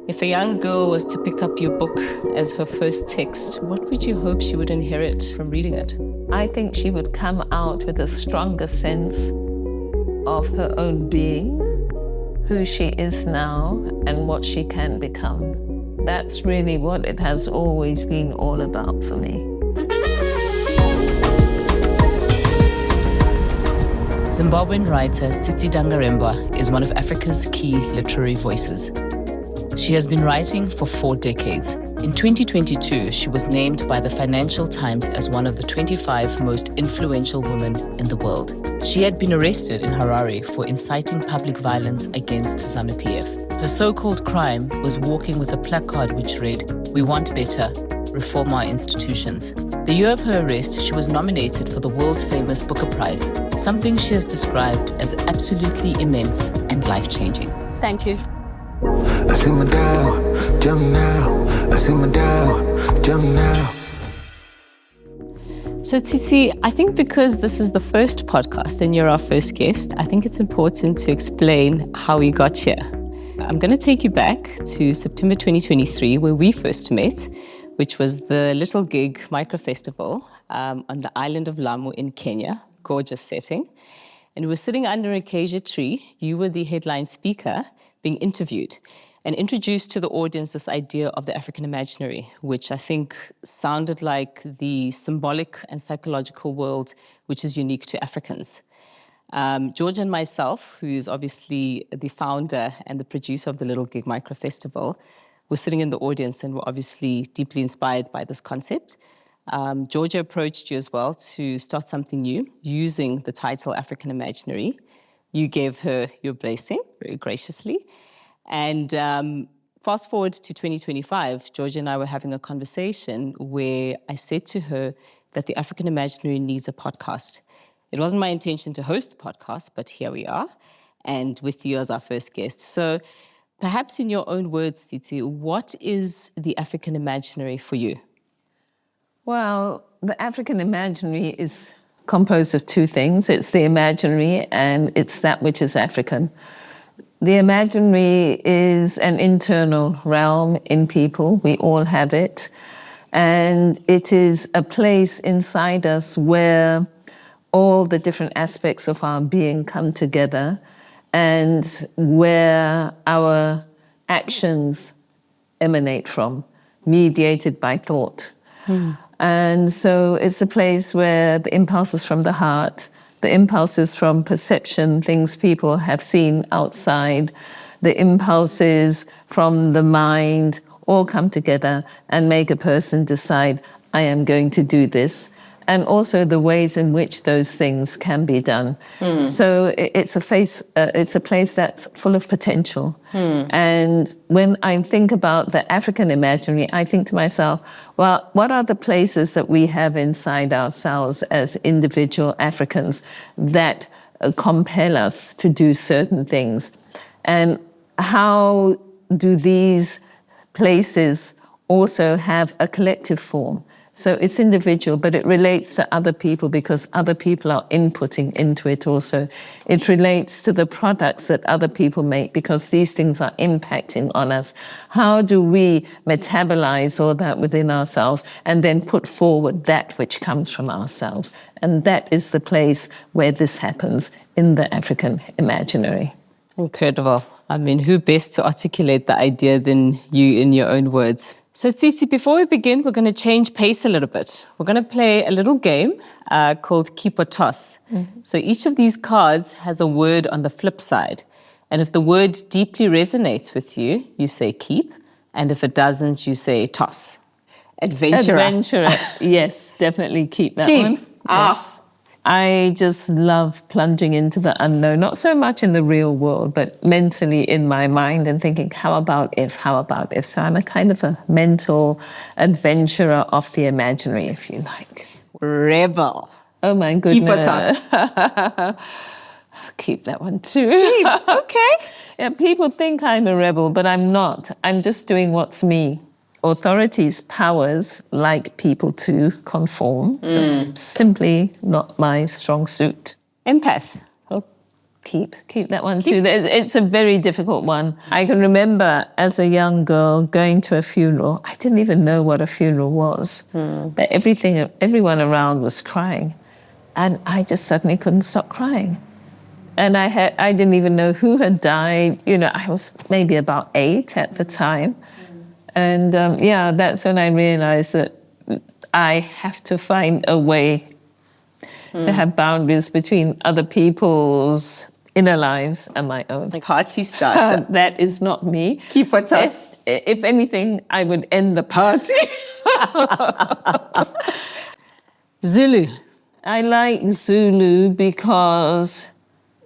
If a young girl was to pick up your book as her first text, what would you hope she would inherit from reading it? I think she would come out with a stronger sense of her own being, who she is now, and what she can become. That's really what it has always been all about for me. Zimbabwean writer Tsitsi Dangarembga is one of Africa's key literary voices. She has been writing for 4 decades. In 2022, she was named by the Financial Times as one of the 25 most influential women in the world. She had been arrested in Harare for inciting public violence against ZANU-PF. Her so-called crime was walking with a placard which read, "We want better, reform our institutions." The year of her arrest, she was nominated for the world-famous Booker Prize, something she has described as absolutely immense and life-changing. Thank you. I see my down, jump now. I see my down, jump now. So Tsitsi, I think because this is the first podcast and you're our first guest, I think it's important to explain how we got here. I'm going to take you back to September 2023, where we first met, which was the Little Gig Micro Festival on the island of Lamu in Kenya. Gorgeous setting. And we were sitting under an acacia tree. You were the headline speaker being interviewed and introduced to the audience this idea of the African imaginary, which I think sounded like the symbolic and psychological world which is unique to Africans. George and myself, who is obviously the founder and the producer of the Little Gig Micro Festival, were sitting in the audience and were obviously deeply inspired by this concept. Georgia approached you as well to start something new using the title African Imaginary. You gave her your blessing very graciously. And fast forward to 2025, Georgia and I were having a conversation where I said to her that the African Imaginary needs a podcast. It wasn't my intention to host the podcast, but here we are, and with you as our first guest. So perhaps in your own words, Tsitsi, what is the African Imaginary for you? Well, the African imaginary is composed of 2 things. It's the imaginary and it's that which is African. The imaginary is an internal realm in people. We all have it. And it is a place inside us where all the different aspects of our being come together and where our actions emanate from, mediated by thought. And so it's a place where the impulses from the heart, the impulses from perception, things people have seen outside, the impulses from the mind all come together and make a person decide, I am going to do this. And also the ways in which those things can be done. So it's a place that's full of potential. And when I think about the African imaginary, I think to myself, well, what are the places that we have inside ourselves as individual Africans that compel us to do certain things? And how do these places also have a collective form? So it's individual, but it relates to other people because other people are inputting into it also. It relates to the products that other people make because these things are impacting on us. How do we metabolize all that within ourselves and then put forward that which comes from ourselves? And that is the place where this happens in the African imaginary. Incredible. I mean, who best to articulate the idea than you in your own words? So Tsitsi, before we begin, we're going to change pace a little bit. We're going to play a little game called Keep or Toss. So each of these cards has a word on the flip side. And if the word deeply resonates with you, you say keep. And if it doesn't, you say toss. Adventurer. Adventurer. Yes, definitely keep that Keep. one. Yes. I just love plunging into the unknown, not so much in the real world, but mentally in my mind and thinking, how about if? So I'm a kind of a mental adventurer of the imaginary, if you like. Rebel. Oh my goodness. Keep or toss. Keep that one too. Keep. Okay. Yeah, people think I'm a rebel, but I'm not. I'm just doing what's me. Authorities, powers like people to conform. Simply not my strong suit. Empath. Oh, keep that one too. It's a very difficult one. I can remember as a young girl going to a funeral. I didn't even know what a funeral was, but everyone around was crying, and I just suddenly couldn't stop crying. And I didn't even know who had died. You know, I was maybe about 8 at the time, and that's when I realized that I have to find a way to have boundaries between other people's inner lives and my own. Like party starter. That is not me. Keep what's us. If anything, I would end the party. Zulu. I like Zulu because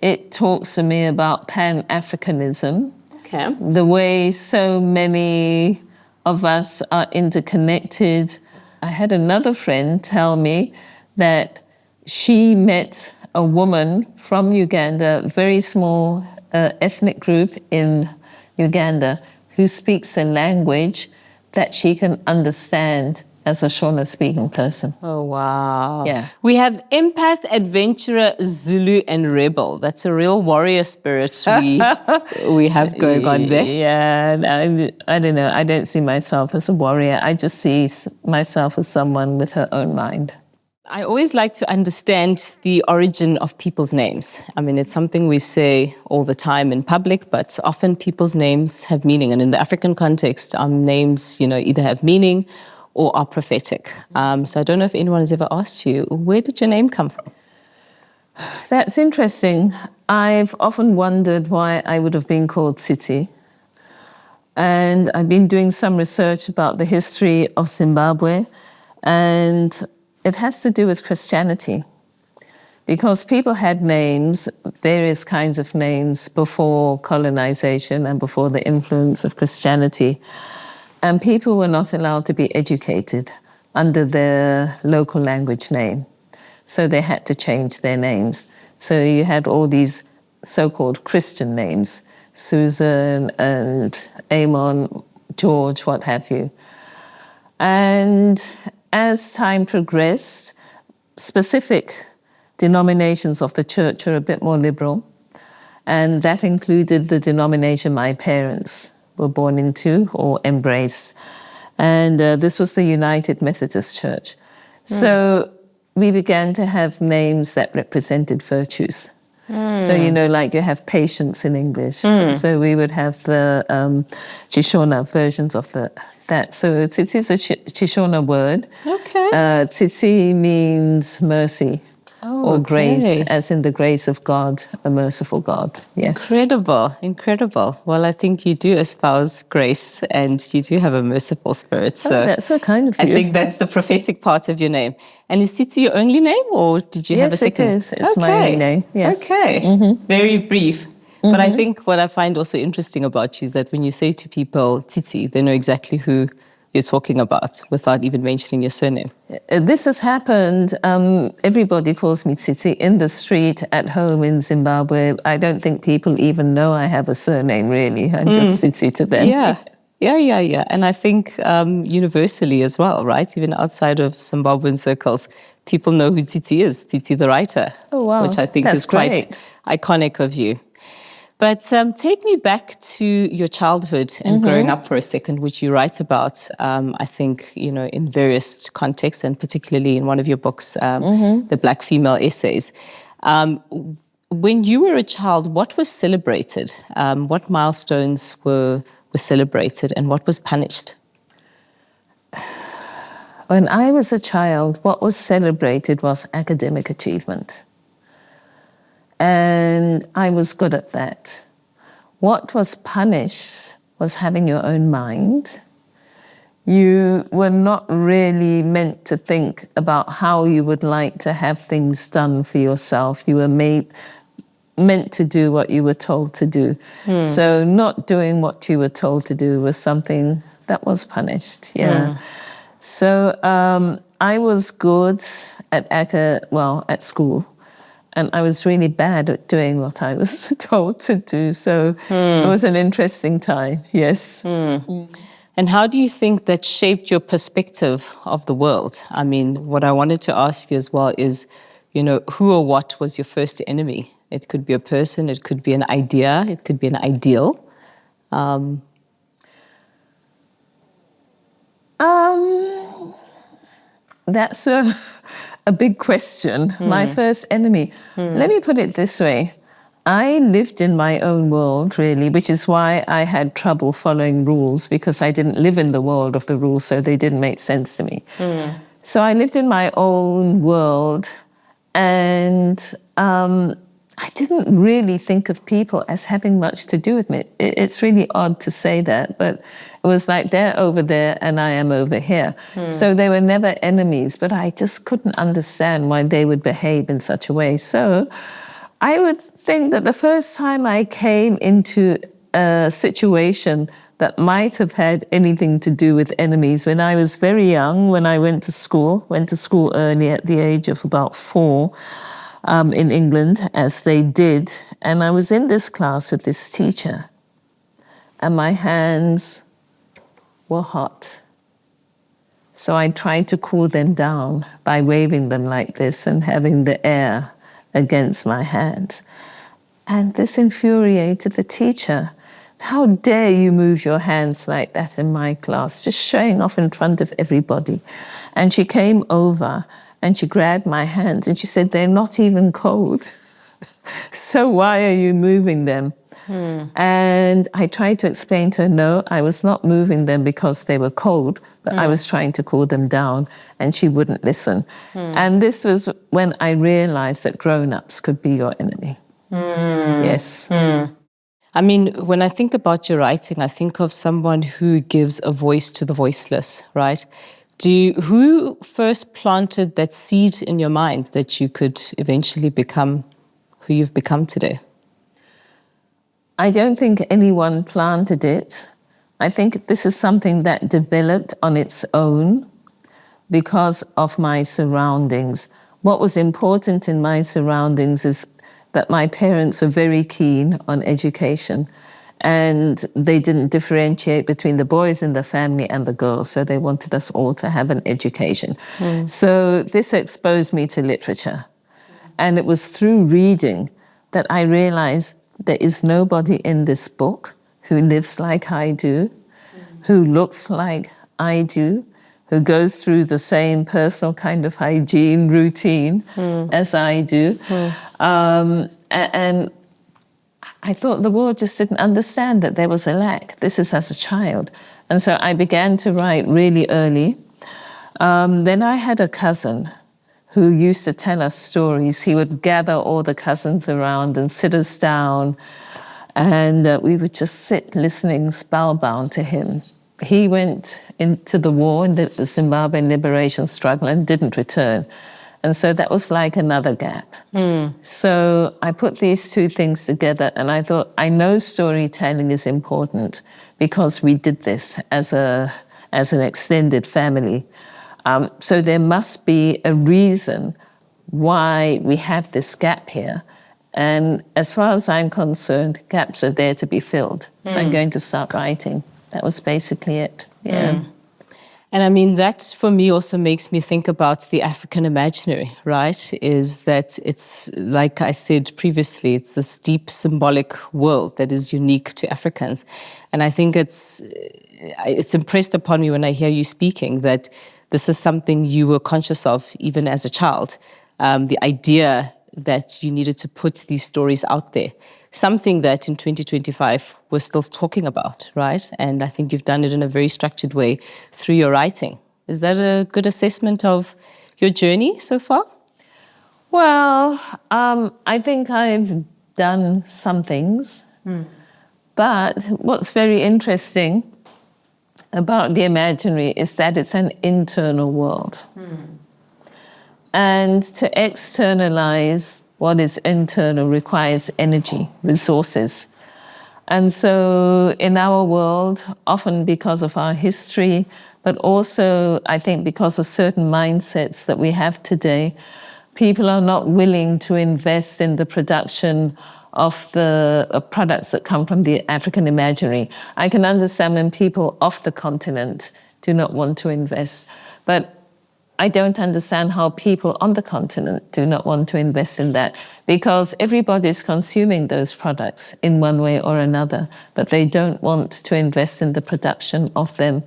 it talks to me about Pan-Africanism. Okay. The way so many of us are interconnected. I had another friend tell me that she met a woman from Uganda, a very small ethnic group in Uganda, who speaks a language that she can understand as a Shona-speaking person. Oh, wow. Yeah. We have empath, adventurer, Zulu, and rebel. That's a real warrior spirit we have going on there. Yeah, I don't know. I don't see myself as a warrior. I just see myself as someone with her own mind. I always like to understand the origin of people's names. I mean, it's something we say all the time in public, but often people's names have meaning. And in the African context, names, either have meaning or are prophetic. So I don't know if anyone has ever asked you, where did your name come from? That's interesting. I've often wondered why I would have been called Tsitsi. And I've been doing some research about the history of Zimbabwe, and it has to do with Christianity, because people had names, various kinds of names, before colonization and before the influence of Christianity. And people were not allowed to be educated under their local language name. So they had to change their names. So you had all these so-called Christian names, Susan and Amon, George, what have you. And as time progressed, specific denominations of the church are a bit more liberal, and that included the denomination my parents were born into or embraced. And this was the United Methodist Church. So we began to have names that represented virtues. So, like you have patience in English. So we would have the Shona versions of that. So Tsitsi is a Shona word. Okay. Tsitsi means mercy or grace, as in the grace of God, a merciful God. Yes. Incredible. Well, I think you do espouse grace and you do have a merciful spirit. So that's so kind of you. I think that's the prophetic part of your name. And is Tsitsi your only name, or did you have a second? Yes, it is. It's my only name. Yes. Okay. Very brief. But I think what I find also interesting about you is that when you say to people Tsitsi, they know exactly who you're talking about without even mentioning your surname. This has happened. Everybody calls me Tsitsi in the street, at home in Zimbabwe. I don't think people even know I have a surname, really. I'm just Tsitsi to them. Yeah. And I think universally as well, right? Even outside of Zimbabwean circles, people know who Tsitsi is, Tsitsi the writer. Oh, wow. Which I think That's is quite great. Iconic of you. But take me back to your childhood and growing up for a second, which you write about, I think, in various contexts, and particularly in one of your books, the Black Female Essays. When you were a child, what was celebrated? What milestones were celebrated and what was punished? When I was a child, what was celebrated was academic achievement. And I was good at that. What was punished was having your own mind. You were not really meant to think about how you would like to have things done for yourself. You were meant to do what you were told to do. So not doing what you were told to do was something that was punished. So I was good at school. And I was really bad at doing what I was told to do. So it was an interesting time, yes. And how do you think that shaped your perspective of the world? I mean, what I wanted to ask you as well is, who or what was your first enemy It could be a person, it could be an idea, it could be an ideal. That's a big question. My first enemy. Let me put it this way. I lived in my own world, really, which is why I had trouble following rules, because I didn't live in the world of the rules, so they didn't make sense to me. So I lived in my own world, and I didn't really think of people as having much to do with me. It's really odd to say that, but it was like they're over there and I am over here. So they were never enemies, but I just couldn't understand why they would behave in such a way. So I would think that the first time I came into a situation that might have had anything to do with enemies, when I was very young, when I went to school early at the age of about 4, in England, as they did. And I was in this class with this teacher, and my hands were hot. So I tried to cool them down by waving them like this and having the air against my hands. And this infuriated the teacher. How dare you move your hands like that in my class, just showing off in front of everybody. And she came over and she grabbed my hands and she said, they're not even cold. So why are you moving them? And I tried to explain to her, no, I was not moving them because they were cold, but I was trying to cool them down, and she wouldn't listen. And this was when I realized that grown-ups could be your enemy. Yes. I mean, when I think about your writing, I think of someone who gives a voice to the voiceless, right? Who first planted that seed in your mind that you could eventually become who you've become today? I don't think anyone planted it. I think this is something that developed on its own because of my surroundings. What was important in my surroundings is that my parents were very keen on education, and they didn't differentiate between the boys in the family and the girls, so they wanted us all to have an education. So this exposed me to literature. And it was through reading that I realized there is nobody in this book who lives like I do, who looks like I do, who goes through the same personal kind of hygiene routine as I do. And I thought the world just didn't understand that there was a lack. This is as a child. And so I began to write really early. Then I had a cousin who used to tell us stories. He would gather all the cousins around and sit us down, and we would just sit listening spellbound to him. He went into the war in the Zimbabwean liberation struggle and didn't return. And so that was like another gap. So I put these two things together, and I thought, I know storytelling is important because we did this as an extended family. So there must be a reason why we have this gap here. And as far as I'm concerned, gaps are there to be filled. So I'm going to start writing. That was basically it. Yeah. And I mean, that for me also makes me think about the African imaginary, right? Is that it's, like I said previously, it's this deep symbolic world that is unique to Africans. And I think it's impressed upon me when I hear you speaking that this is something you were conscious of even as a child, the idea that you needed to put these stories out there, something that in 2025 we're still talking about, right? And I think you've done it in a very structured way through your writing. Is that a good assessment of your journey so far? Well, I think I've done some things, but what's very interesting about the imaginary is that it's an internal world. And to externalize what is internal requires energy, resources. And so in our world, often because of our history, but also I think because of certain mindsets that we have today, people are not willing to invest in the production of the products that come from the African imaginary. I can understand when people off the continent do not want to invest. But I don't understand how people on the continent do not want to invest in that, because everybody's consuming those products in one way or another, but they don't want to invest in the production of them.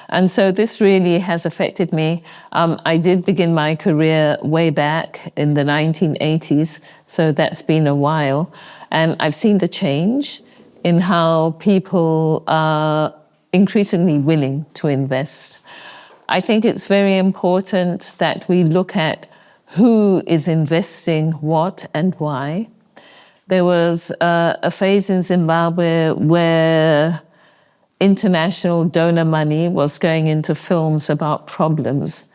And so this really has affected me. I did begin my career way back in the 1980s, so that's been a while. And I've seen the change in how people are increasingly willing to invest. I think it's very important that we look at who is investing what and why. There was a phase in Zimbabwe where international donor money was going into films about problems.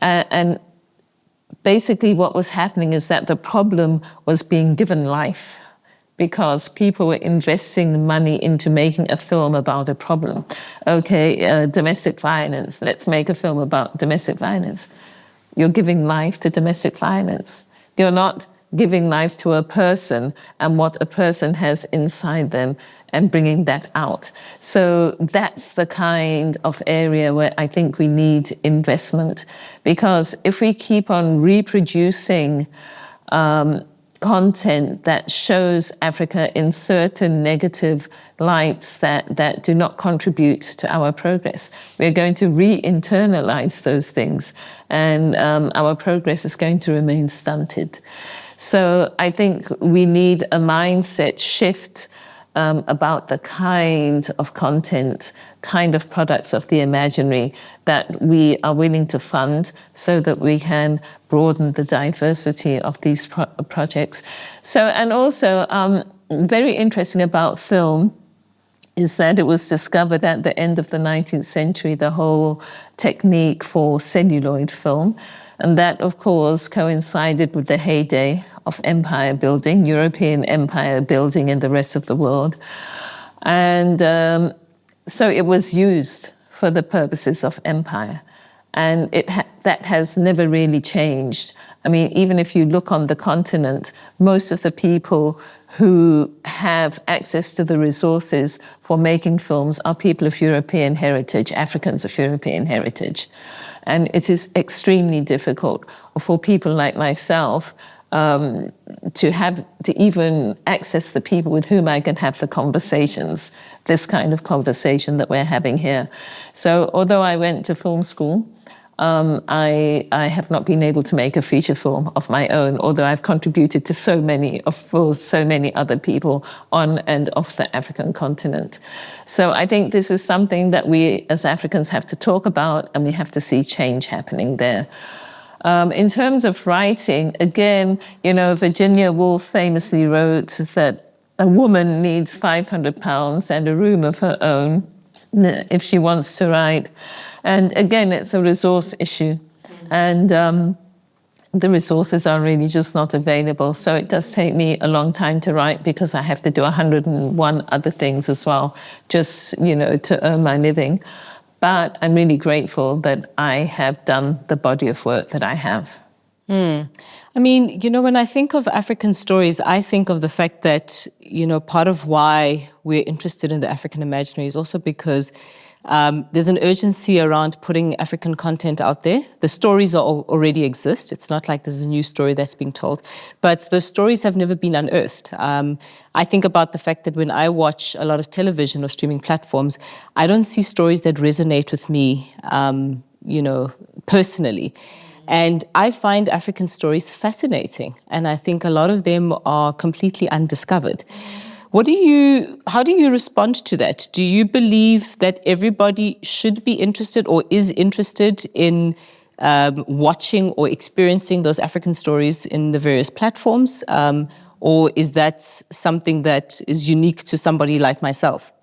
And basically what was happening is that the problem was being given life, because people were investing money into making a film about a problem. Okay, domestic violence, let's make a film about domestic violence. You're giving life to domestic violence. You're not giving life to a person and what a person has inside them and bringing that out. So that's the kind of area where I think we need investment, because if we keep on reproducing content that shows Africa in certain negative lights that do not contribute to our progress, we're going to re-internalize those things, and our progress is going to remain stunted. So I think we need a mindset shift about the kind of content, kind of products of the imaginary that we are willing to fund, so that we can broaden the diversity of these projects. So, and also very interesting about film is that it was discovered at the end of the 19th century, the whole technique for celluloid film. And that, of course, coincided with the heyday of empire building, European empire building in the rest of the world. And so it was used for the purposes of empire. And that has never really changed. I mean, even if you look on the continent, most of the people who have access to the resources for making films are people of European heritage, Africans of European heritage. And it is extremely difficult for people like myself to even access the people with whom I can have the conversations, this kind of conversation that we're having here. So although I went to film school, I have not been able to make a feature film of my own, although I've contributed to so many other people on and off the African continent. So I think this is something that we as Africans have to talk about, and we have to see change happening there. In terms of writing, again, Virginia Woolf famously wrote that a woman needs 500 pounds and a room of her own if she wants to write. And again, it's a resource issue. And the resources are really just not available. So it does take me a long time to write, because I have to do 101 other things as well, just, to earn my living. But I'm really grateful that I have done the body of work that I have. I mean, when I think of African stories, I think of the fact that, part of why we're interested in the African imaginary is also because there's an urgency around putting African content out there. The stories already exist. It's not like there's a new story that's being told, but the stories have never been unearthed. I think about the fact that when I watch a lot of television or streaming platforms, I don't see stories that resonate with me, personally. And I find African stories fascinating, and I think a lot of them are completely undiscovered. How do you respond to that? Do you believe that everybody should be interested or is interested in watching or experiencing those African stories in the various platforms? Or is that something that is unique to somebody like myself?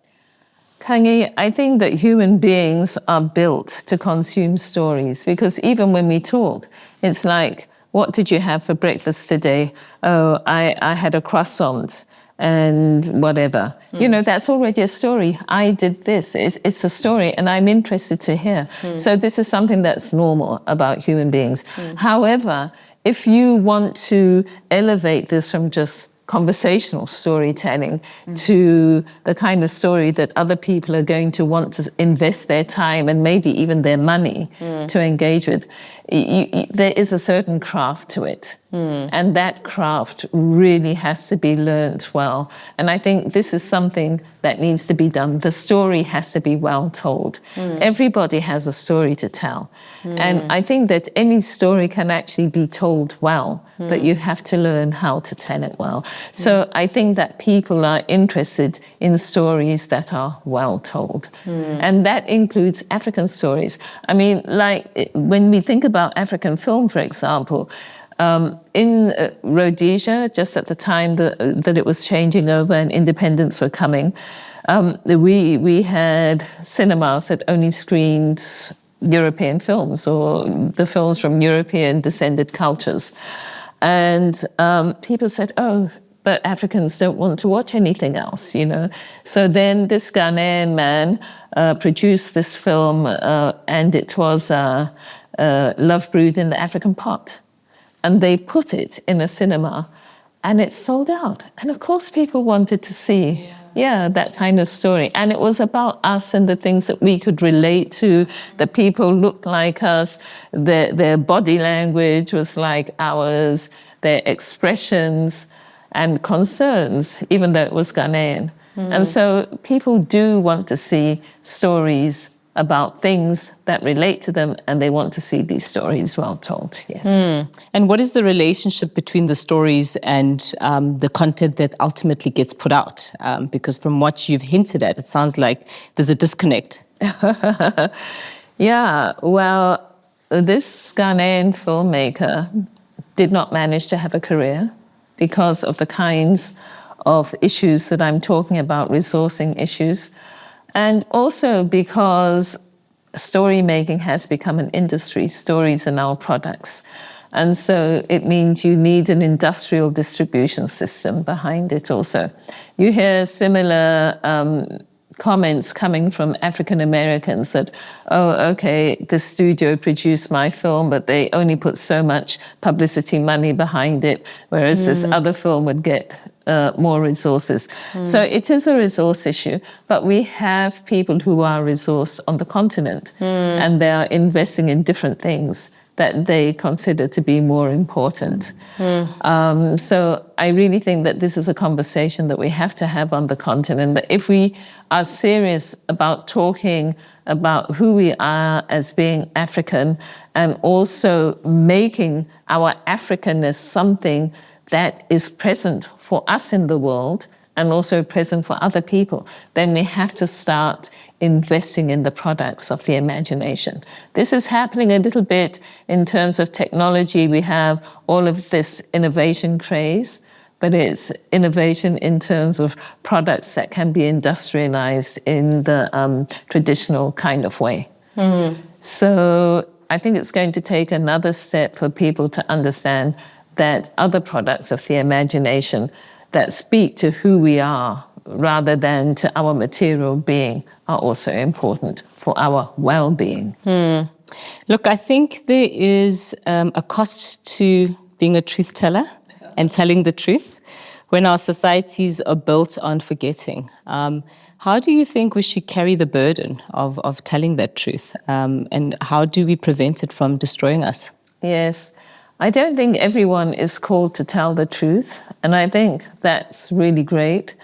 Khangi, I think that human beings are built to consume stories, because even when we talk, it's like, what did you have for breakfast today? Oh, I had a croissant and whatever. That's already a story. I did this. It's a story, and I'm interested to hear. So this is something that's normal about human beings. However, if you want to elevate this from just conversational storytelling to the kind of story that other people are going to want to invest their time and maybe even their money to engage with. There is a certain craft to it. And that craft really has to be learned well. And I think this is something that needs to be done. The story has to be well told. Everybody has a story to tell. And I think that any story can actually be told well, but you have to learn how to tell it well. So I think that people are interested in stories that are well told. And that includes African stories. I mean, like when we think about African film, for example, in Rhodesia, just at the time that it was changing over and independence were coming, we had cinemas that only screened European films or the films from European descended cultures. And people said, oh, but Africans don't want to watch anything else, you know. So then this Ghanaian man produced this film, and it was Love Brewed in the African Pot. And they put it in a cinema, and it sold out. And of course, people wanted to see, that kind of story. And it was about us and the things that we could relate to. The people looked like us. Their body language was like ours. Their expressions and concerns, even though it was Ghanaian. And so people do want to see stories about things that relate to them, and they want to see these stories well told, yes. And what is the relationship between the stories and the content that ultimately gets put out? Because from what you've hinted at, it sounds like there's a disconnect. Yeah, well, this Ghanaian filmmaker did not manage to have a career because of the kinds of issues that I'm talking about, resourcing issues. And also because story making has become an industry. Stories are now products. And so it means you need an industrial distribution system behind it also. You hear similar comments coming from African Americans that, oh, okay, the studio produced my film, but they only put so much publicity money behind it, whereas this other film would get more resources. So it is a resource issue, but we have people who are resourced on the continent, and they are investing in different things that they consider to be more important. So I really think that this is a conversation that we have to have on the continent, that if we are serious about talking about who we are as being African and also making our Africanness something that is present for us in the world and also present for other people, then we have to start investing in the products of the imagination. This is happening a little bit in terms of technology. We have all of this innovation craze, but it's innovation in terms of products that can be industrialized in the traditional kind of way. So I think it's going to take another step for people to understand that other products of the imagination that speak to who we are rather than to our material being are also important for our well-being. Look, I think there is a cost to being a truth teller and telling the truth when our societies are built on forgetting. How do you think we should carry the burden of telling that truth? And how do we prevent it from destroying us? Yes. I don't think everyone is called to tell the truth. And I think that's really great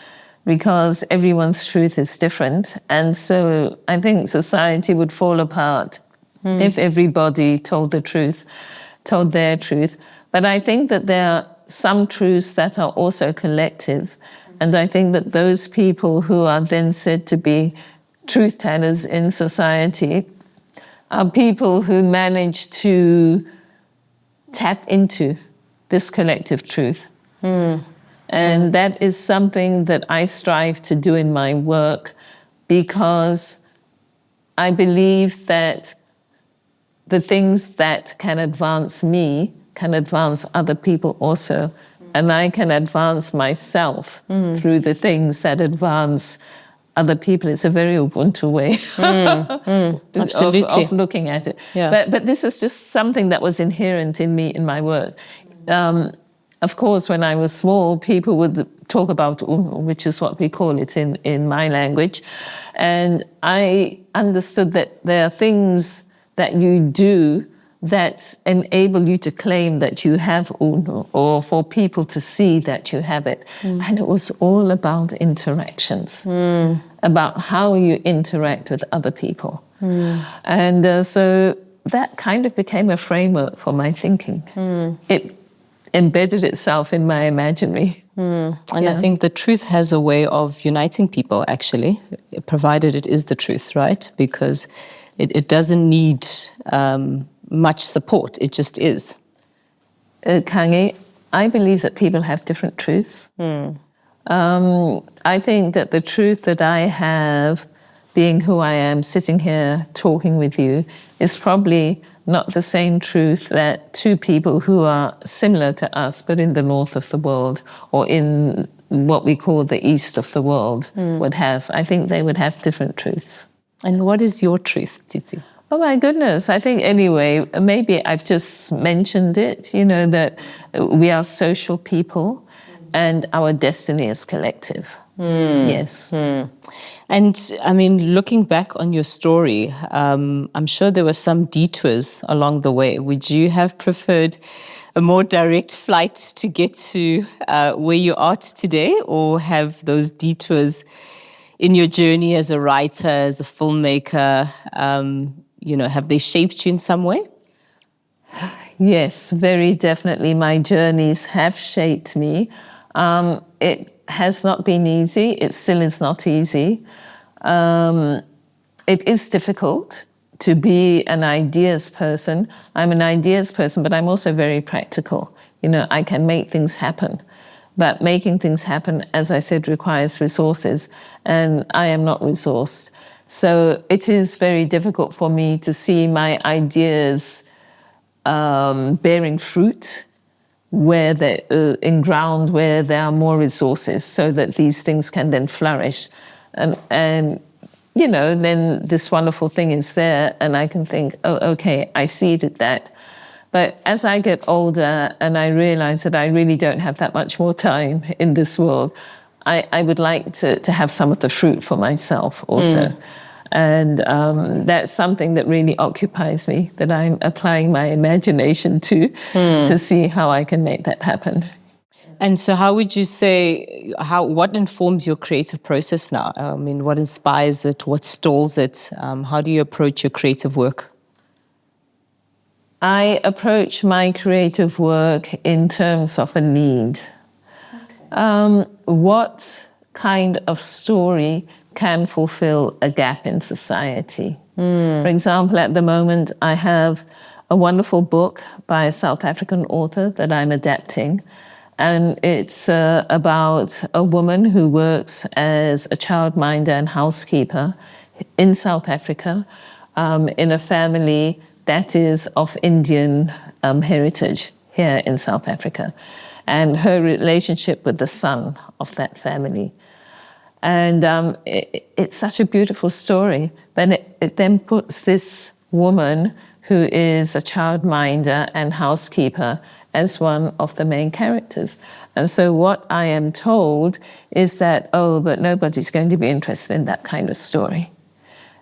because everyone's truth is different. And so I think society would fall apart if everybody told the truth, told their truth. But I think that there are some truths that are also collective. And I think that those people who are then said to be truth tellers in society are people who manage to tap into this collective truth. And that is something that I strive to do in my work because I believe that the things that can advance me can advance other people also. And I can advance myself through the things that advance other people. It's a very Ubuntu way of looking at it. Yeah. But this is just something that was inherent in me, in my work. of course, when I was small, people would talk about uno, which is what we call it in my language. And I understood that there are things that you do that enable you to claim that you have uno, or for people to see that you have it. And it was all about interactions, about how you interact with other people. And so that kind of became a framework for my thinking. It embedded itself in my imaginary. And I think the truth has a way of uniting people, actually, provided it is the truth, right? Because it doesn't need much support, it just is. Khangi, I believe that people have different truths. I think that the truth that I have, being who I am, sitting here talking with you, is probably not the same truth that two people who are similar to us, but in the north of the world, or in what we call the east of the world, would have. I think they would have different truths. And what is your truth, Tsitsi? Oh my goodness, I think anyway, maybe I've just mentioned it, you know, that we are social people and our destiny is collective. Yes. And I mean, looking back on your story, I'm sure there were some detours along the way. Would you have preferred a more direct flight to get to where you are today, or have those detours in your journey as a writer, as a filmmaker, you know, have they shaped you in some way? Yes, very definitely. My journeys have shaped me. It has not been easy. It still is not easy. It is difficult to be an ideas person. I'm an ideas person, but I'm also very practical. You know, I can make things happen. But making things happen, as I said, requires resources, and I am not resourced. So it is very difficult for me to see my ideas bearing fruit where in ground where there are more resources, so that these things can then flourish. And you know, then this wonderful thing is there, and I can think, oh, okay, I seeded that. But as I get older and I realize that I really don't have that much more time in this world, I would like to have some of the fruit for myself also. And that's something that really occupies me, that I'm applying my imagination to see how I can make that happen. And so how would you say, what informs your creative process now? I mean, what inspires it? What stalls it? How do you approach your creative work? I approach my creative work in terms of a need. What kind of story can fulfill a gap in society? For example, at the moment, I have a wonderful book by a South African author that I'm adapting. And it's about a woman who works as a childminder and housekeeper in South Africa, in a family that is of Indian heritage here in South Africa, and her relationship with the son of that family. And it's such a beautiful story. But it then puts this woman who is a childminder and housekeeper as one of the main characters. And so what I am told is that, oh, but nobody's going to be interested in that kind of story.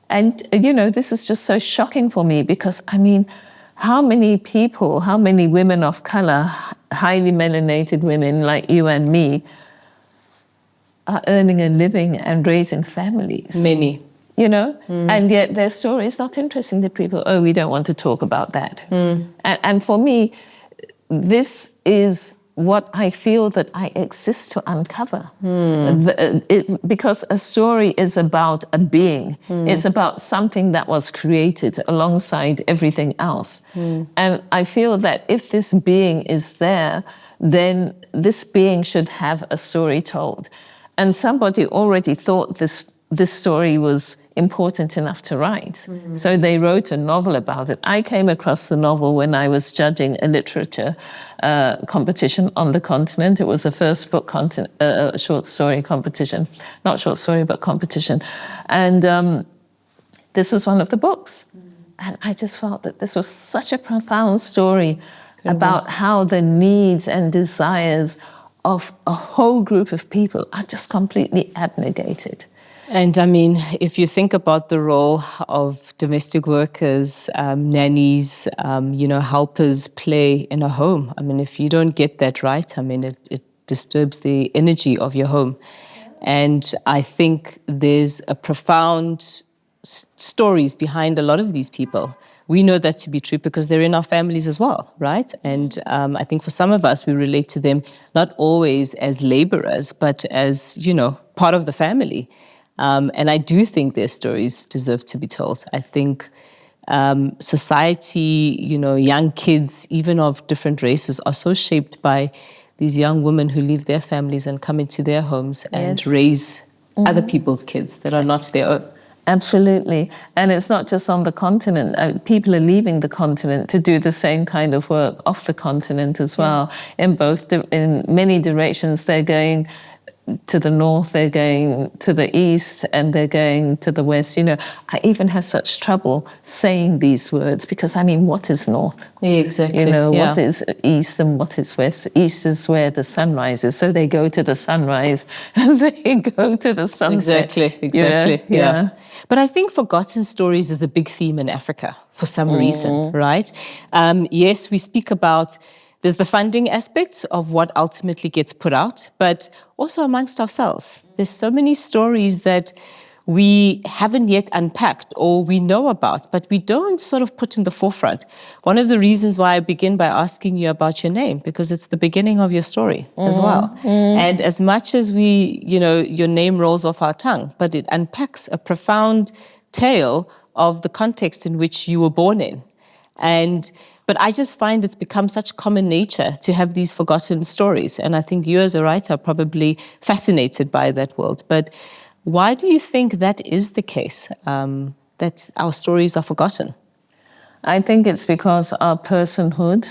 And, you know, this is just so shocking for me because, I mean, how many people, how many women of color, highly melanated women like you and me, are earning a living and raising families? Many. You know? And yet their story is not interesting to people. Oh, we don't want to talk about that. And for me, this is what I feel that I exist to uncover. Because a story is about a being. It's about something that was created alongside everything else. And I feel that if this being is there, then this being should have a story told. And somebody already thought this story was important enough to write. So they wrote a novel about it. I came across the novel when I was judging a literature competition on the continent. It was a first book short story competition. Not short story, but competition. And this was one of the books. And I just felt that this was such a profound story. about how the needs and desires of a whole group of people are just completely abnegated. And I mean, if you think about the role of domestic workers, nannies, helpers play in a home, I mean, if you don't get that right, I mean, it disturbs the energy of your home. And I think there's a profound stories behind a lot of these people. We know that to be true because they're in our families as well, right? And I think for some of us, we relate to them not always as laborers, but as, part of the family. And I do think their stories deserve to be told. I think society, young kids, even of different races, are so shaped by these young women who leave their families and come into their homes and raise other people's kids that are not their own. Absolutely. And it's not just on the continent. People are leaving the continent to do the same kind of work off the continent as well. In many directions, they're going to the north, they're going to the east, and they're going to the west. I even have such trouble saying these words because, what is north? Yeah, exactly. What is east and what is west? East is where the sun rises, so they go to the sunrise and they go to the sunset. Exactly. Yeah. But I think forgotten stories is a big theme in Africa for some reason, right? Yes, we speak about there's the funding aspects of what ultimately gets put out, but also amongst ourselves. There's so many stories that we haven't yet unpacked or we know about, but we don't sort of put in the forefront. One of the reasons why I begin by asking you about your name, because it's the beginning of your story as well. And as much as your name rolls off our tongue, but it unpacks a profound tale of the context in which you were born in. But I just find it's become such common nature to have these forgotten stories. And I think you as a writer are probably fascinated by that world. But why do you think that is the case, that our stories are forgotten? I think it's because our personhood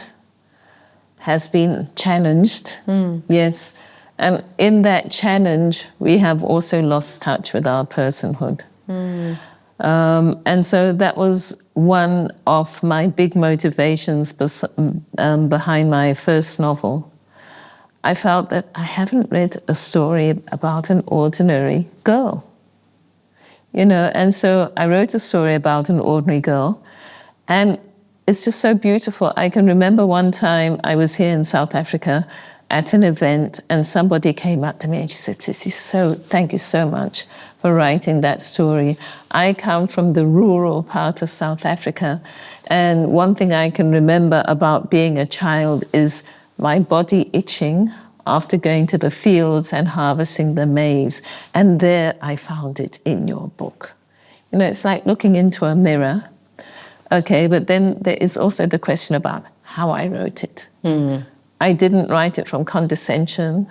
has been challenged, yes. And in that challenge, we have also lost touch with our personhood. And so that was one of my big motivations behind my first novel. I felt that I haven't read a story about an ordinary girl. And so I wrote a story about an ordinary girl, and it's just so beautiful. I can remember one time I was here in South Africa at an event, and somebody came up to me and she said, "Tsitsi, thank you so much for writing that story. I come from the rural part of South Africa, and one thing I can remember about being a child is my body itching after going to the fields and harvesting the maize. And there I found it in your book." It's like looking into a mirror. Okay, but then there is also the question about how I wrote it. I didn't write it from condescension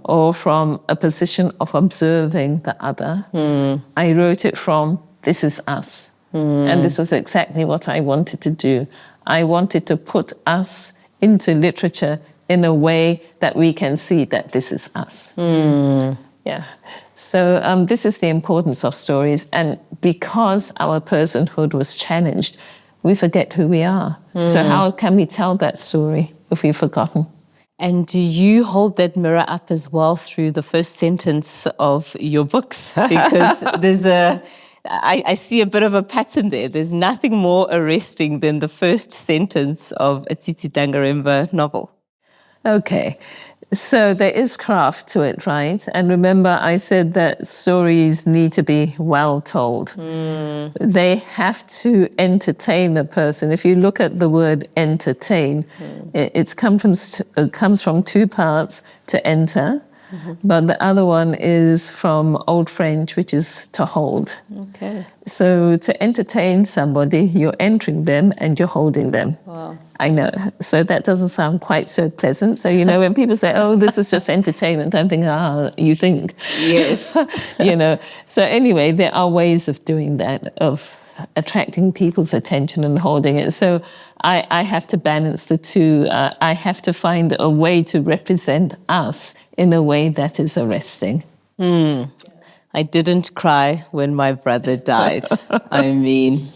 or from a position of observing the other. I wrote it from, this is us. And this was exactly what I wanted to do. I wanted to put us into literature in a way that we can see that this is us. Yeah. So this is the importance of stories. And because our personhood was challenged, we forget who we are. So how can we tell that story if we've forgotten? And do you hold that mirror up as well through the first sentence of your books? Because I see a bit of a pattern there. There's nothing more arresting than the first sentence of a Tsitsi Dangarembga novel. Okay. So there is craft to it, right? And remember, I said that stories need to be well told. They have to entertain a person. If you look at the word entertain, it comes from two parts, to enter, but the other one is from Old French, which is to hold. Okay. So to entertain somebody, you're entering them and you're holding them. Wow. I know. So that doesn't sound quite so pleasant. So, when people say, oh, this is just entertainment, I'm thinking, you think. Yes. So anyway, there are ways of doing that, of attracting people's attention and holding it. So I have to balance the two. I have to find a way to represent us in a way that is arresting. I didn't cry when my brother died. I mean,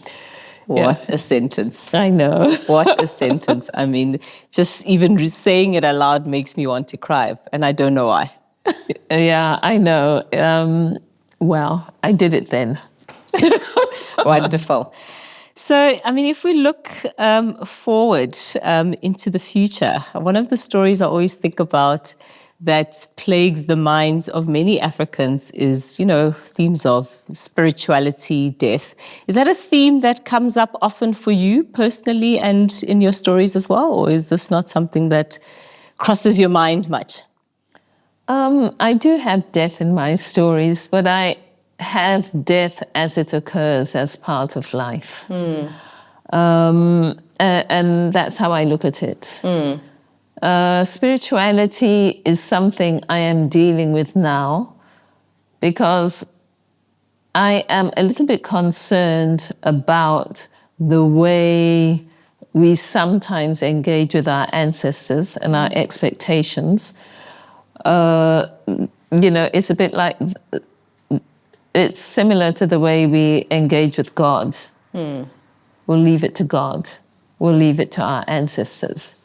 What a sentence. I know. What a sentence. I mean, just even saying it aloud makes me want to cry, and I don't know why. Yeah, I know. Well, I did it then. Wonderful. So, I mean, if we look forward into the future, one of the stories I always think about that plagues the minds of many Africans is, themes of spirituality, death. Is that a theme that comes up often for you personally and in your stories as well? Or is this not something that crosses your mind much? I do have death in my stories, but I have death as it occurs as part of life. And that's how I look at it. Spirituality is something I am dealing with now because I am a little bit concerned about the way we sometimes engage with our ancestors and our expectations. It's a bit like, it's similar to the way we engage with God. We'll leave it to God. We'll leave it to our ancestors.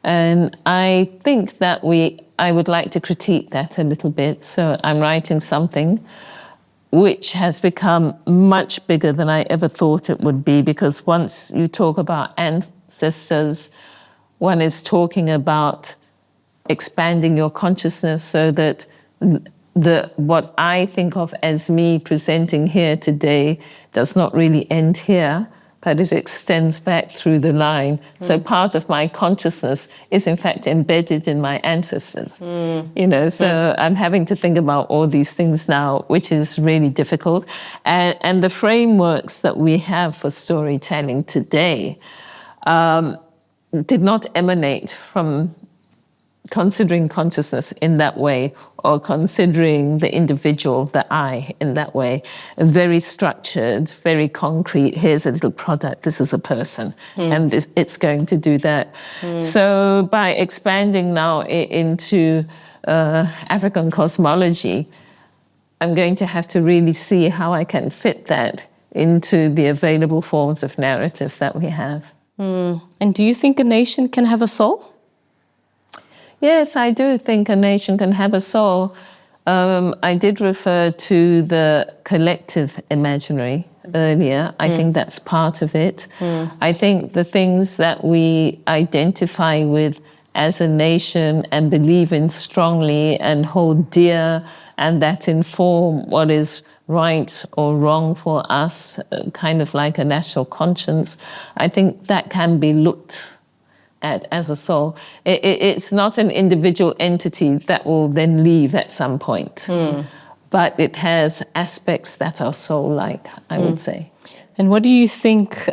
And I think that I would like to critique that a little bit. So I'm writing something which has become much bigger than I ever thought it would be, because once you talk about ancestors, one is talking about expanding your consciousness so that what I think of as me presenting here today does not really end here, but it extends back through the line. So part of my consciousness is in fact embedded in my ancestors. So I'm having to think about all these things now, which is really difficult. And the frameworks that we have for storytelling today did not emanate from considering consciousness in that way, or considering the individual, the I, in that way. Very structured, very concrete. Here's a little product. This is a person. And it's going to do that. So by expanding now into African cosmology, I'm going to have to really see how I can fit that into the available forms of narrative that we have. And do you think a nation can have a soul? Yes, I do think a nation can have a soul. I did refer to the collective imaginary earlier. I think that's part of it. I think the things that we identify with as a nation and believe in strongly and hold dear, and that inform what is right or wrong for us, kind of like a national conscience, I think that can be looked at as a soul. It's not an individual entity that will then leave at some point, but it has aspects that are soul-like, I would say. And what do you think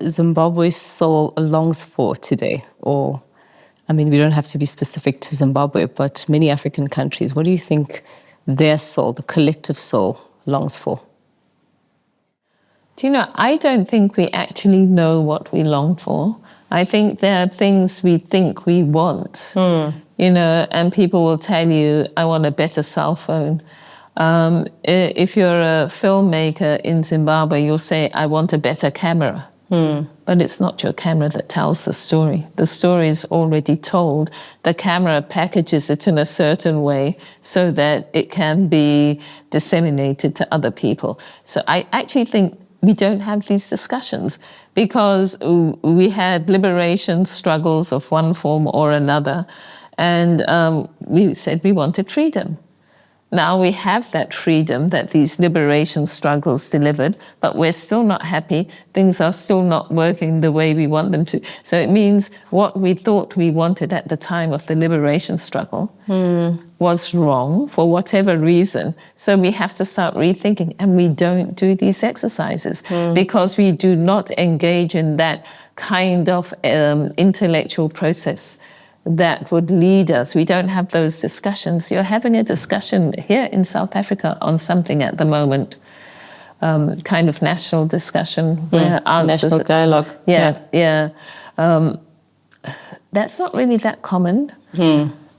Zimbabwe's soul longs for today? Or, I mean, we don't have to be specific to Zimbabwe, but many African countries, what do you think their soul, the collective soul, longs for? Do you know, I don't think we actually know what we long for. I think there are things we think we want, and people will tell you, I want a better cell phone. If you're a filmmaker in Zimbabwe, you'll say, I want a better camera. But it's not your camera that tells the story. The story is already told. The camera packages it in a certain way so that it can be disseminated to other people. So I actually think we don't have these discussions because we had liberation struggles of one form or another, and we said we wanted freedom. Now we have that freedom that these liberation struggles delivered, but we're still not happy. Things are still not working the way we want them to. So it means what we thought we wanted at the time of the liberation struggle was wrong for whatever reason. So we have to start rethinking, and we don't do these exercises because we do not engage in that kind of intellectual process that would lead us. We don't have those discussions. You're having a discussion here in South Africa on something at the moment, kind of national discussion where answers... National dialogue. Yeah. That's not really that common.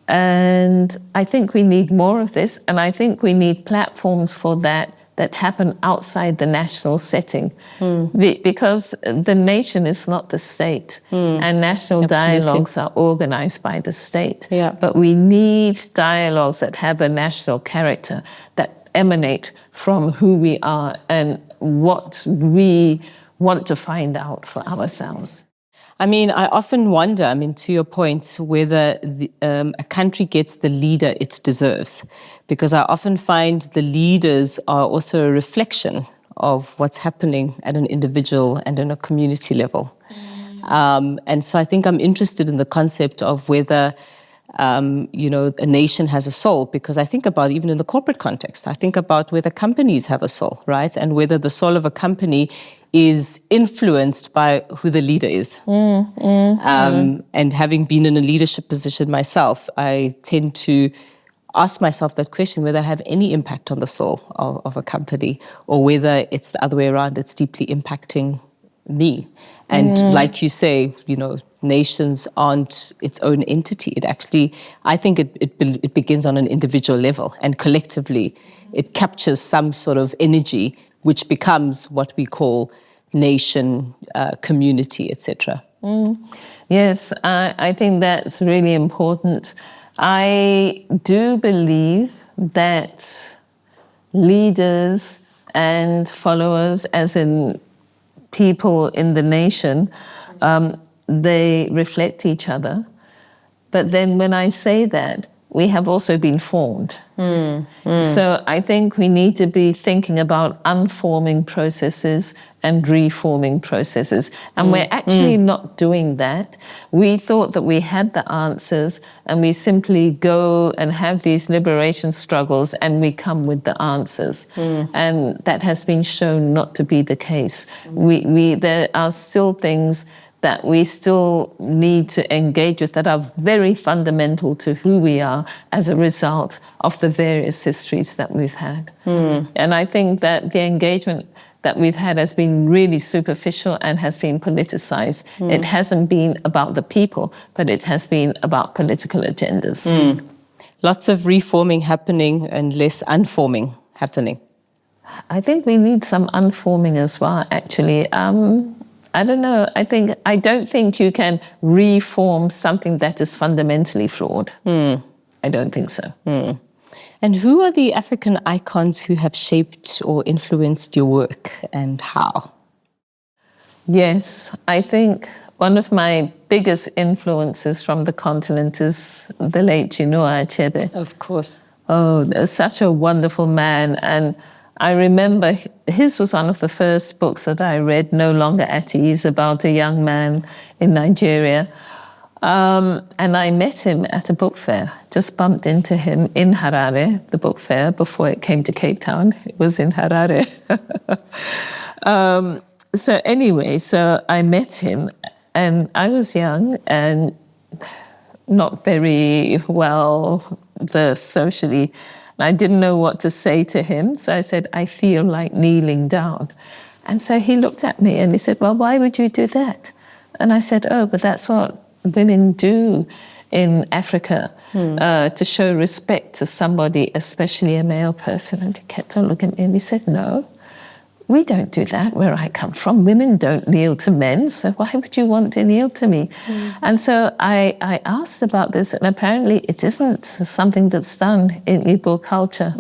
And I think we need more of this, and I think we need platforms for that that happen outside the national setting, because the nation is not the state, and national dialogues are organized by the state. Yeah. But we need dialogues that have a national character, that emanate from who we are and what we want to find out for ourselves. I mean, I often wonder, I mean, to your point, whether a country gets the leader it deserves, because I often find the leaders are also a reflection of what's happening at an individual and on a community level. And so I think I'm interested in the concept of whether, you know, a nation has a soul, because I think about, even in the corporate context, I think about whether companies have a soul, right? And whether the soul of a company is influenced by who the leader is. And having been in a leadership position myself, I tend to ask myself that question, whether I have any impact on the soul of a company, or whether it's the other way around, it's deeply impacting me. And like you say, you know, nations aren't its own entity. It actually, I think it begins on an individual level, and collectively it captures some sort of energy which becomes what we call nation, community, etc. Yes, I think that's really important. I do believe that leaders and followers, as in people in the nation, they reflect each other. But then when I say that, we have also been formed. So I think we need to be thinking about unforming processes and reforming processes. And we're actually not doing that. We thought that we had the answers, and we simply go and have these liberation struggles and we come with the answers. And that has been shown not to be the case. There are still things that we still need to engage with that are very fundamental to who we are as a result of the various histories that we've had. And I think that the engagement that we've had has been really superficial and has been politicized. It hasn't been about the people, but it has been about political agendas. Lots of reforming happening and less unforming happening. I think we need some unforming as well, actually. I don't know. I don't think you can reform something that is fundamentally flawed. I don't think so. And who are the African icons who have shaped or influenced your work, and how? Yes, I think one of my biggest influences from the continent is the late Chinua Achebe. Of course. Oh, such a wonderful man. And I remember his was one of the first books that I read, No Longer at Ease, about a young man in Nigeria. And I met him at a book fair, just bumped into him in Harare, the book fair, before it came to Cape Town. It was in Harare. So I met him, and I was young and not very well versed socially. I didn't know what to say to him, so I said, I feel like kneeling down. And so he looked at me and he said, well, why would you do that? And I said, oh, but that's what women do in Africa, to show respect to somebody, especially a male person. And he kept on looking at me and he said, no, we don't do that where I come from. Women don't kneel to men, so why would you want to kneel to me? And so I asked about this, and apparently it isn't something that's done in Igbo culture.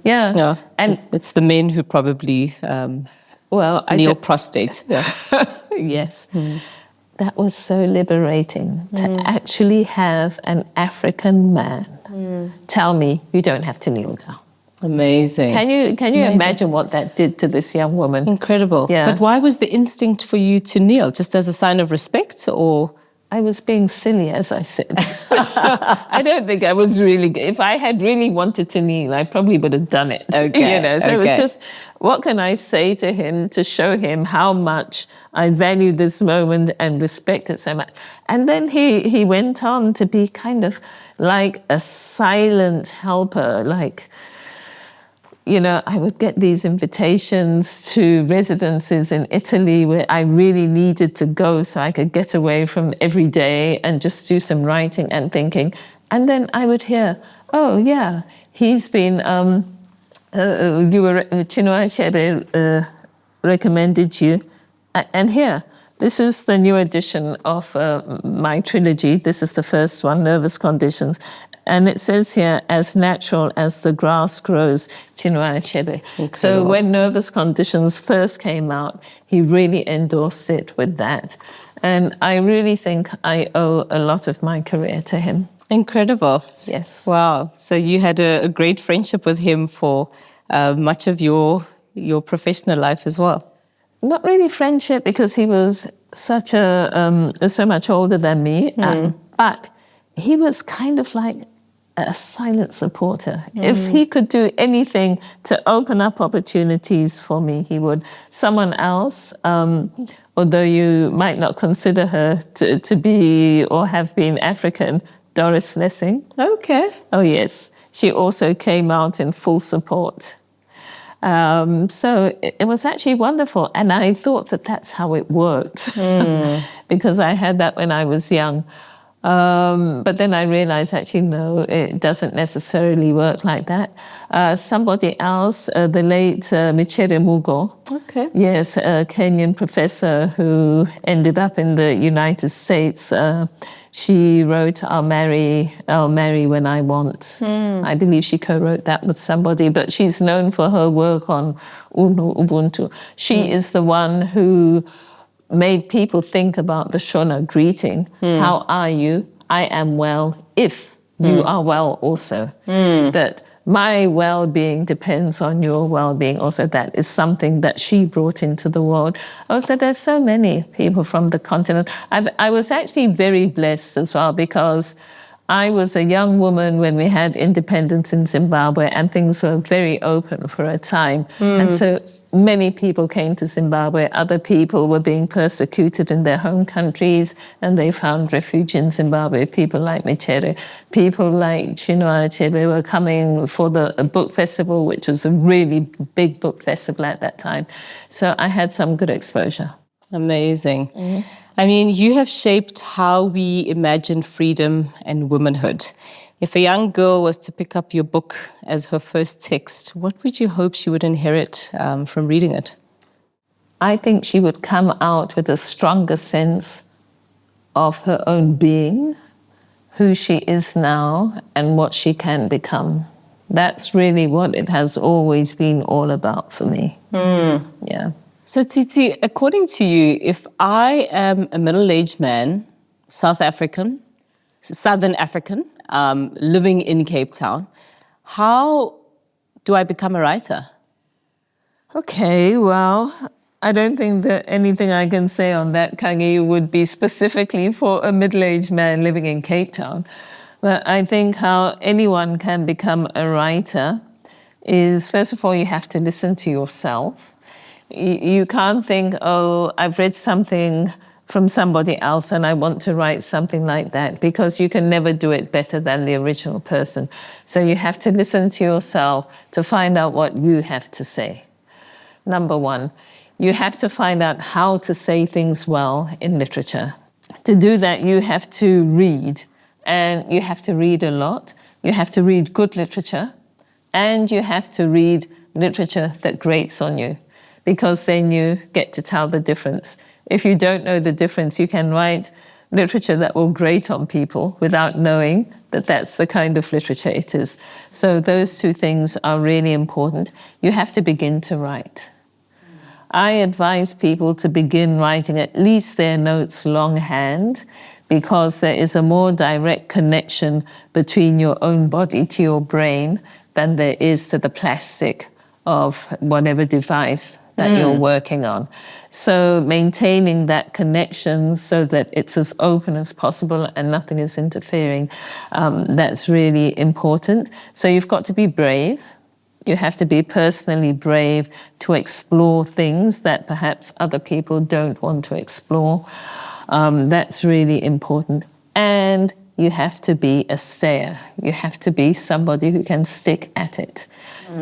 Yeah. And it's the men who probably kneel prostrate. Yeah. Yes. That was so liberating to actually have an African man tell me, you don't have to kneel down. Amazing. Can you imagine what that did to this young woman? Incredible. Yeah. But why was the instinct for you to kneel? Just as a sign of respect, or? I was being silly, as I said. I don't think I was really good. If I had really wanted to kneel, I probably would have done it. Okay. So it was just, what can I say to him to show him how much I value this moment and respect it so much? And then he went on to be kind of like a silent helper, like, you know, I would get these invitations to residences in Italy where I really needed to go so I could get away from every day and just do some writing and thinking. And then I would hear, oh, yeah, he's been Chinua Achebe recommended you. And here, this is the new edition of my trilogy. This is the first one, Nervous Conditions. And it says here, as natural as the grass grows, Chinua Achebe. Incredible. So when Nervous Conditions first came out, he really endorsed it with that. And I really think I owe a lot of my career to him. Incredible. Yes. Wow. So you had a great friendship with him for much of your professional life as well. Not really friendship, because he was so much older than me, but he was kind of like a silent supporter. If he could do anything to open up opportunities for me, he would. Someone else, although you might not consider her to be or have been African, Doris Lessing. Okay. Oh, yes. She also came out in full support. So it was actually wonderful. And I thought that that's how it worked, because I had that when I was young. But then I realized, actually, no, it doesn't necessarily work like that. Somebody else, the late Michere Mugo, Okay. yes, a Kenyan professor who ended up in the United States. She wrote I'll marry when I want. I believe she co-wrote that with somebody, but she's known for her work on Ubuntu. She is the one who made people think about the Shona greeting. How are you? I am well if you are well also. That my well-being depends on your well-being also. That is something that she brought into the world. Also, there's so many people from the continent. I was actually very blessed as well, because I was a young woman when we had independence in Zimbabwe, and things were very open for a time. And so many people came to Zimbabwe. Other people were being persecuted in their home countries, and they found refuge in Zimbabwe. People like Michere, people like Chinua Achebe were coming for the book festival, which was a really big book festival at that time. So I had some good exposure. Amazing. I mean, you have shaped how we imagine freedom and womanhood. If a young girl was to pick up your book as her first text, what would you hope she would inherit from reading it? I think she would come out with a stronger sense of her own being, who she is now, and what she can become. That's really what it has always been all about for me. Yeah. So Tsitsi, according to you, if I am a middle-aged man, Southern African, living in Cape Town, how do I become a writer? Okay, well, I don't think that anything I can say on that, Khangi, would be specifically for a middle-aged man living in Cape Town. But I think how anyone can become a writer is, first of all, you have to listen to yourself. You can't think, oh, I've read something from somebody else and I want to write something like that, because you can never do it better than the original person. So you have to listen to yourself to find out what you have to say. Number one, you have to find out how to say things well in literature. To do that, you have to read, and you have to read a lot. You have to read good literature, and you have to read literature that grates on you, because then you get to tell the difference. If you don't know the difference, you can write literature that will grate on people without knowing that that's the kind of literature it is. So those two things are really important. You have to begin to write. I advise people to begin writing at least their notes longhand, because there is a more direct connection between your own body to your brain than there is to the plastic of whatever device that you're working on. So maintaining that connection so that it's as open as possible and nothing is interfering, that's really important. So you've got to be brave. You have to be personally brave to explore things that perhaps other people don't want to explore. That's really important. And you have to be a stayer. You have to be somebody who can stick at it.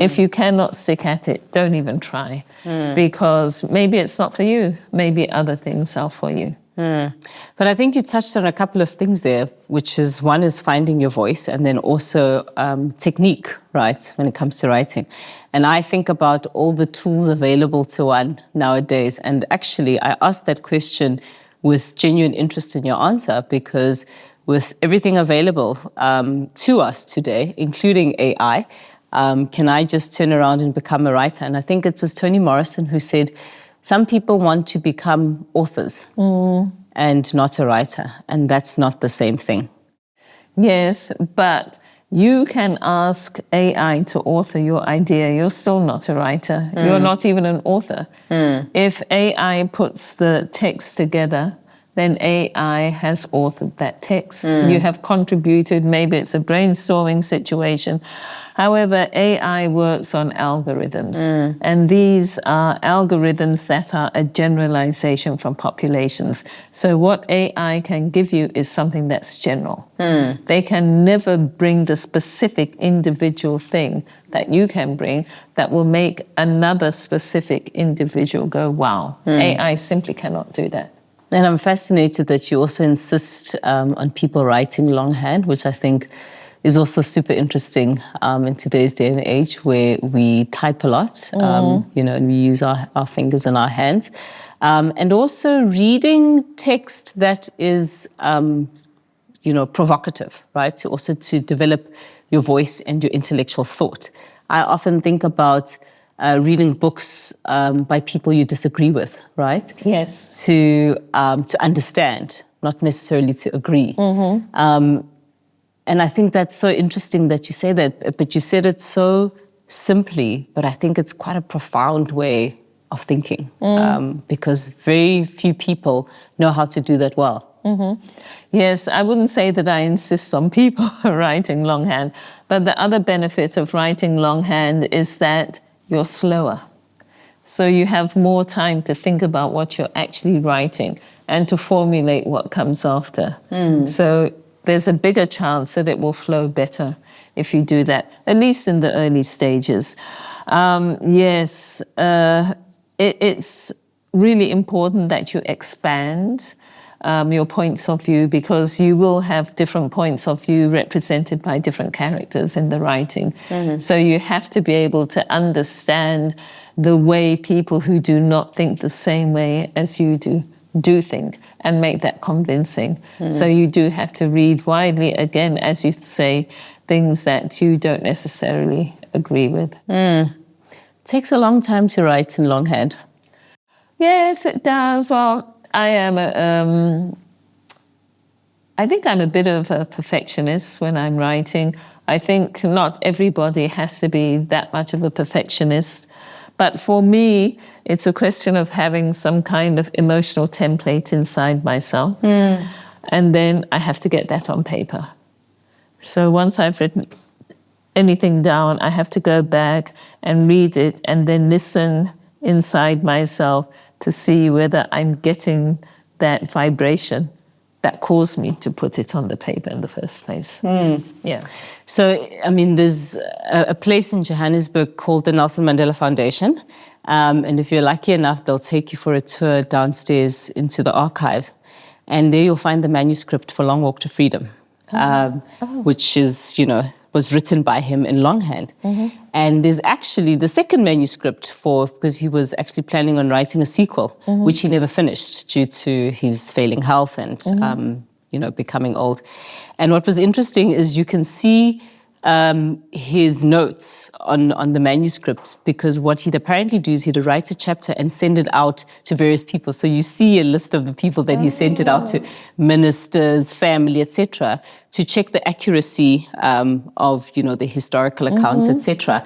If you cannot stick at it, don't even try, because maybe it's not for you. Maybe other things are for you. But I think you touched on a couple of things there, which is one is finding your voice and then also technique, right, when it comes to writing. And I think about all the tools available to one nowadays. And actually, I asked that question with genuine interest in your answer because with everything available to us today, including AI, can I just turn around and become a writer? And I think it was Toni Morrison who said, some people want to become authors and not a writer, and that's not the same thing. Yes, but you can ask AI to author your idea. You're still not a writer. You're not even an author. If AI puts the text together, then AI has authored that text. You have contributed, maybe it's a brainstorming situation. However, AI works on algorithms, and these are algorithms that are a generalization from populations. So what AI can give you is something that's general. They can never bring the specific individual thing that you can bring that will make another specific individual go, wow. AI simply cannot do that. And I'm fascinated that you also insist on people writing longhand, which I think is also super interesting in today's day and age where we type a lot, and we use our fingers and our hands. And also reading text that is, provocative, right? To develop your voice and your intellectual thought. I often think about reading books by people you disagree with, right? Yes. To understand, not necessarily to agree. And I think that's so interesting that you say that, but you said it so simply, but I think it's quite a profound way of thinking because very few people know how to do that well. Yes, I wouldn't say that I insist on people writing longhand, but the other benefit of writing longhand is that you're slower. So you have more time to think about what you're actually writing and to formulate what comes after. So there's a bigger chance that it will flow better if you do that, at least in the early stages. It's really important that you expand your points of view because you will have different points of view represented by different characters in the writing. So you have to be able to understand the way people who do not think the same way as you do think and make that convincing. So you do have to read widely, again, as you say, things that you don't necessarily agree with. It takes a long time to write in longhand. Yes, it does. Well, I think I'm a bit of a perfectionist when I'm writing. I think not everybody has to be that much of a perfectionist. But for me, it's a question of having some kind of emotional template inside myself. And then I have to get that on paper. So once I've written anything down, I have to go back and read it and then listen inside myself to see whether I'm getting that vibration that caused me to put it on the paper in the first place. Yeah. So, I mean, there's a place in Johannesburg called the Nelson Mandela Foundation. And if you're lucky enough, they'll take you for a tour downstairs into the archive. And there you'll find the manuscript for Long Walk to Freedom, which is, was written by him in longhand. And there's actually the second manuscript because he was actually planning on writing a sequel, which he never finished due to his failing health and, becoming old. And what was interesting is you can see his notes on the manuscript because what he'd apparently do is he'd write a chapter and send it out to various people. So you see a list of the people that he sent it out to, ministers, family, etc., to check the accuracy of, the historical accounts, etc.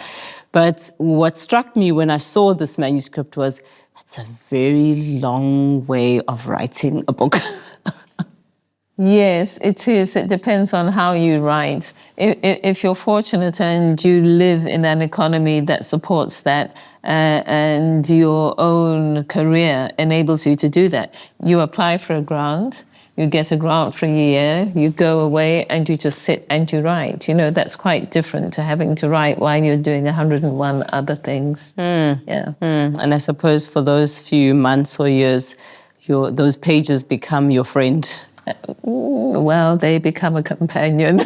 But what struck me when I saw this manuscript was it's a very long way of writing a book. Yes, it is. It depends on how you write. If you're fortunate and you live in an economy that supports that and your own career enables you to do that, you apply for a grant, you get a grant for a year, you go away and you just sit and you write. That's quite different to having to write while you're doing 101 other things. Yeah. And I suppose for those few months or years, those pages become your friend? Well, they become a companion.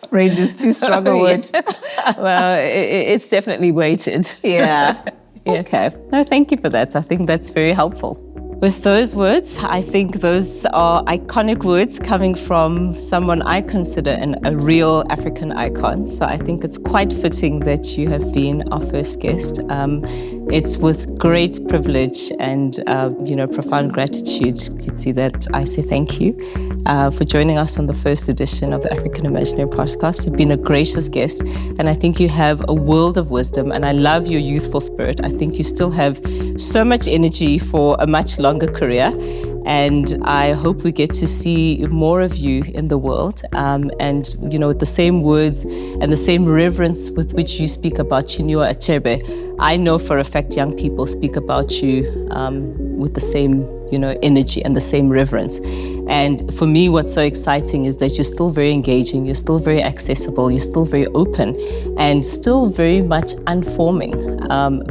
Friend is too strong a word. Well, it's definitely weighted. Yeah. Okay. No, thank you for that. I think that's very helpful. With those words, I think those are iconic words coming from someone I consider a real African icon. So I think it's quite fitting that you have been our first guest. It's with great privilege and profound gratitude, Tsitsi, that I say thank you for joining us on the first edition of the African Imaginary Podcast. You've been a gracious guest, and I think you have a world of wisdom, and I love your youthful spirit. I think you still have so much energy for a much longer career, and I hope we get to see more of you in the world. And with the same words and the same reverence with which you speak about Chinua Achebe, I know for a fact young people speak about you with the same energy and the same reverence. And for me, what's so exciting is that you're still very engaging, you're still very accessible, you're still very open, and still very much unforming,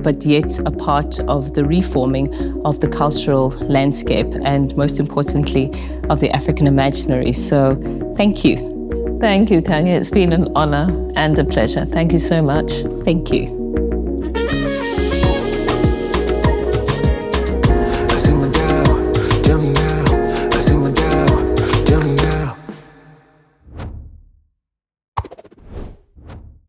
but yet a part of the reforming of the cultural landscape, and most importantly, of the African imaginary. So thank you. Thank you, Tanya. It's been an honor and a pleasure. Thank you so much. Thank you.